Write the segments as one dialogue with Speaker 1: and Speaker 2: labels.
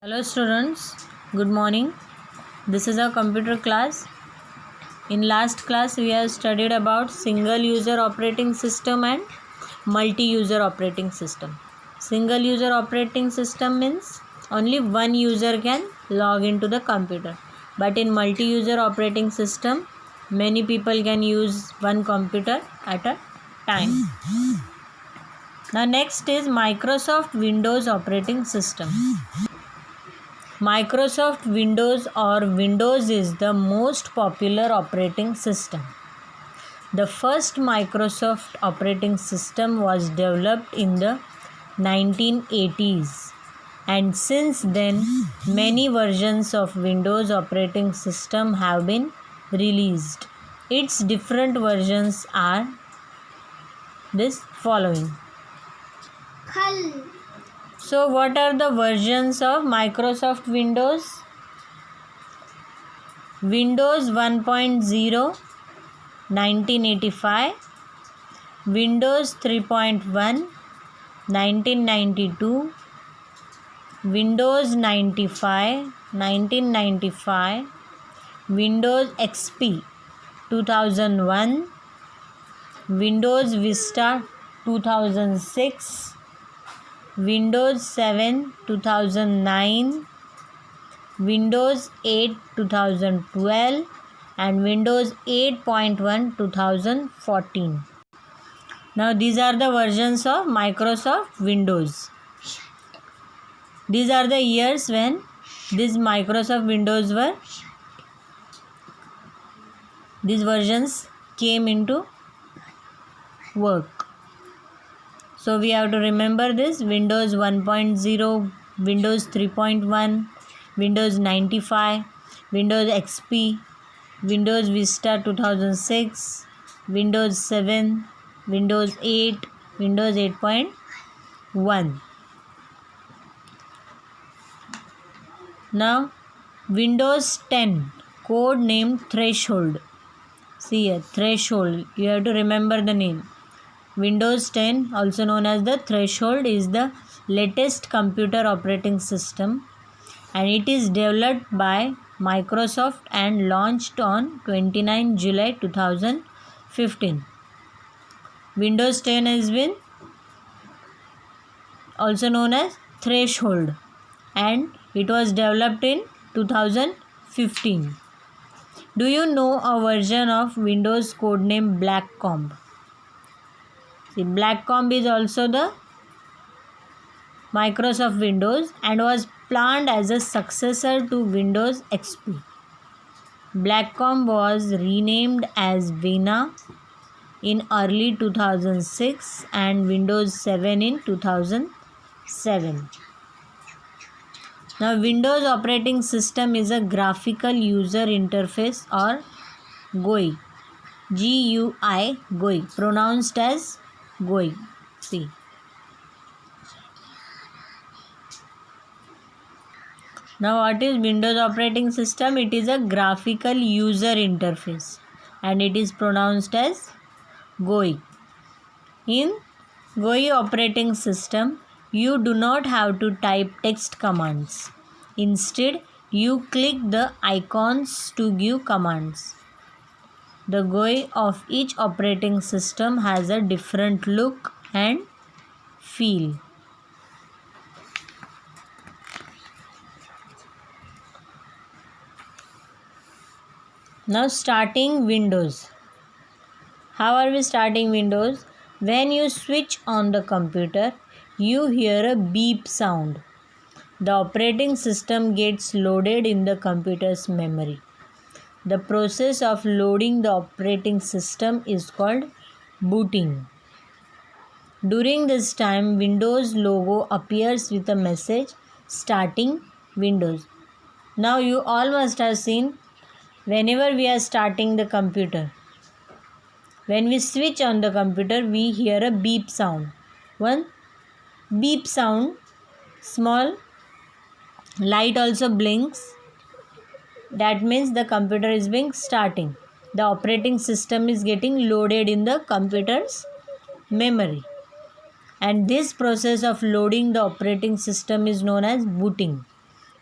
Speaker 1: Hello students, good morning. This is our computer class. In last class we have studied about single user operating system and multi-user operating system. Single user operating system means only one user can log into the computer. But in multi-user operating system, many people can use one computer at a time. Now next is Microsoft Windows operating system. Microsoft Windows or Windows is the most popular operating system. The first Microsoft operating system was developed in the 1980s, and since then many versions of Windows operating system have been released. Its different versions are this following. So what are the versions of Microsoft Windows? Windows 1.0 1985, Windows 3.1 1992, Windows 95 1995, Windows XP 2001, Windows Vista 2006, Windows 7 2009, Windows 8 2012 and Windows 8.1 2014. Now these are the versions of Microsoft Windows. These are the years when these Microsoft Windows these versions came into work. So we have to remember this: Windows 1.0, Windows 3.1, Windows 95, Windows XP, Windows Vista 2006, Windows 7, Windows 8, Windows 8.1. Now Windows 10, code name Threshold. See here, Threshold. You have to remember the name. Windows 10, also known as the Threshold, is the latest computer operating system, and it is developed by Microsoft and launched on 29 July 2015. Windows 10 has been also known as Threshold, and it was developed in 2015. Do you know a version of Windows codename Blackcomb? See, Blackcomb is also the Microsoft Windows and was planned as a successor to Windows XP. Blackcomb was renamed as Vina in early 2006 and Windows 7 in 2007. Now Windows operating system is a graphical user interface or GUI. GUI, GUI, pronounced as GUI. See. Now what is Windows operating system? It is a graphical user interface and it is pronounced as GUI. In GUI operating system, you do not have to type text commands. Instead, you click the icons to give commands. The GUI of each operating system has a different look and feel. Now starting Windows. How are we starting Windows? When you switch on the computer, you hear a beep sound. The operating system gets loaded in the computer's memory. The process of loading the operating system is called booting. During this time, Windows logo appears with a message starting Windows. Now you all must have seen, whenever we are starting the computer, when we switch on the computer, we hear a beep sound. One beep sound, small light also blinks. That means the computer is being starting. The operating system is getting loaded in the computer's memory. And this process of loading the operating system is known as booting.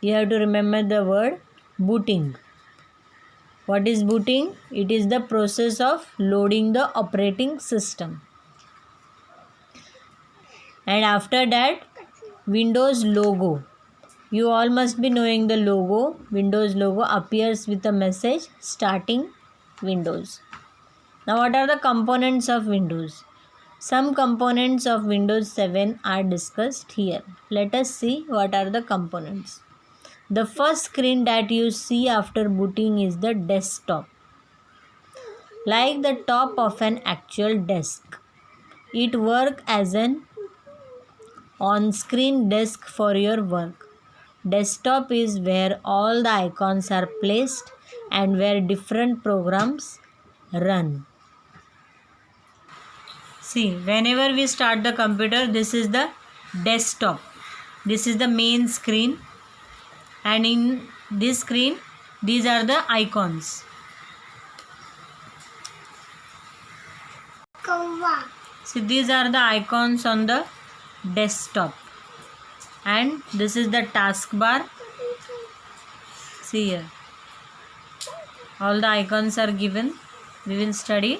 Speaker 1: You have to remember the word booting. What is booting? It is the process of loading the operating system. And after that, Windows logo. You all must be knowing the logo. Windows logo appears with a message starting Windows. Now, what are the components of Windows? Some components of Windows 7 are discussed here. Let us see what are the components. The first screen that you see after booting is the desktop. Like the top of an actual desk. It works as an on-screen desk for your work. Desktop is where all the icons are placed and where different programs run. See, whenever we start the computer, this is the desktop. This is the main screen, and in this screen, these are the icons. See, these are the icons on the desktop, and this is the taskbar. See here, all the icons are given. We will study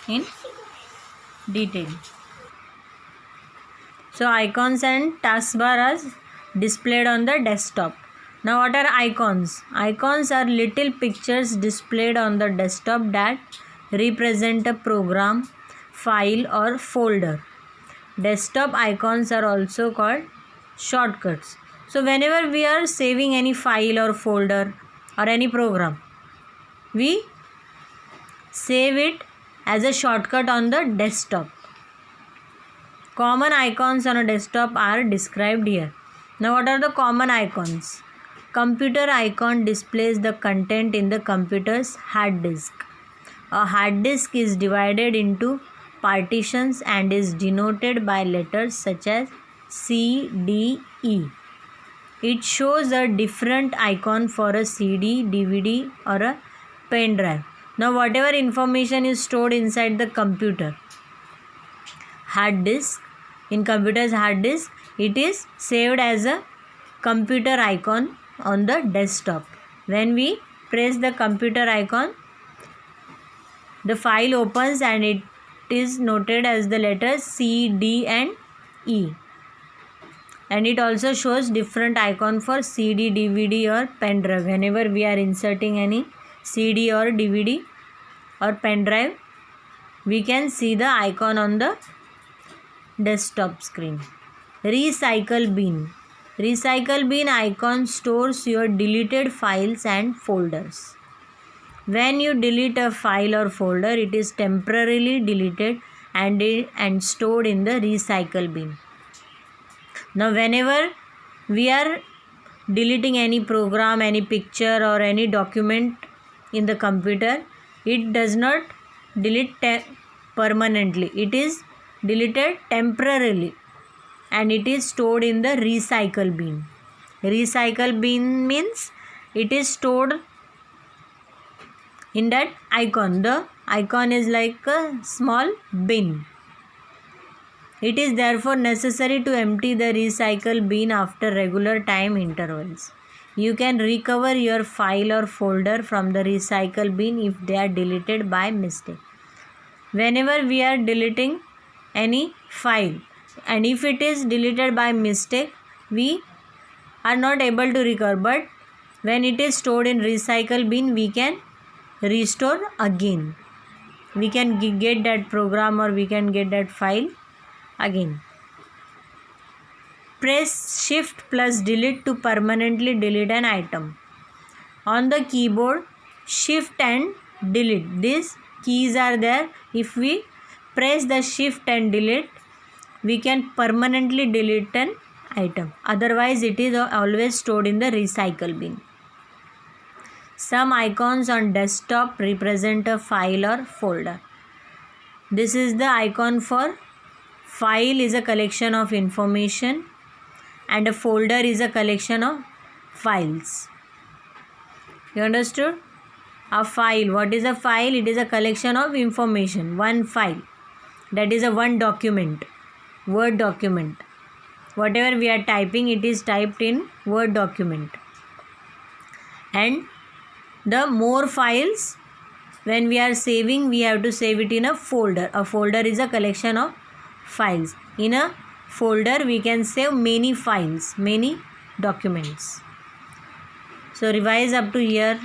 Speaker 1: in detail. So icons and taskbar are displayed on the desktop. Now what are icons? Icons are little pictures displayed on the desktop that represent a program, file or folder. Desktop icons are also called shortcuts. So whenever we are saving any file or folder or any program, we save it as a shortcut on the desktop. Common icons on a desktop are described here. Now what are the common icons? Computer icon displays the content in the computer's hard disk. A hard disk is divided into partitions and is denoted by letters such as C, D, E. It shows a different icon for a CD, DVD or a pen drive. Now whatever information is stored inside the computer hard disk, in computer's hard disk, it is saved as a computer icon on the desktop. When we press the computer icon, the file opens and it is noted as the letters C, D and E. And it also shows different icon for CD, DVD or pen drive. Whenever we are inserting any CD or DVD or pen drive, we can see the icon on the desktop screen. Recycle bin. Recycle bin icon stores your deleted files and folders. When you delete a file or folder, it is temporarily deleted and stored in the recycle bin. Now whenever we are deleting any program, any picture or any document in the computer, it does not delete permanently. It is deleted temporarily and it is stored in the recycle bin. Recycle bin means it is stored in that icon. The icon is like a small bin. It is therefore necessary to empty the recycle bin after regular time intervals. You can recover your file or folder from the recycle bin if they are deleted by mistake. Whenever we are deleting any file and if it is deleted by mistake, we are not able to recover, but when it is stored in recycle bin, we can restore again. We can get that program or we can get that file again. Press Shift plus Delete to permanently delete an item. On the keyboard, Shift and Delete. These keys are there. If we press the Shift and Delete, we can permanently delete an item. Otherwise, it is always stored in the recycle bin. Some icons on desktop represent a file or folder. This is the icon for file, is a collection of information, and a folder is a collection of files. You understood? A file. What is a file? It is a collection of information. One file. That is a one document. Word document. whatever we are typing, it is typed in Word document. And the more files, when we are saving, we have to save it in a folder. A folder is a collection of files. In a folder we can save many files, many documents. So revise up to here.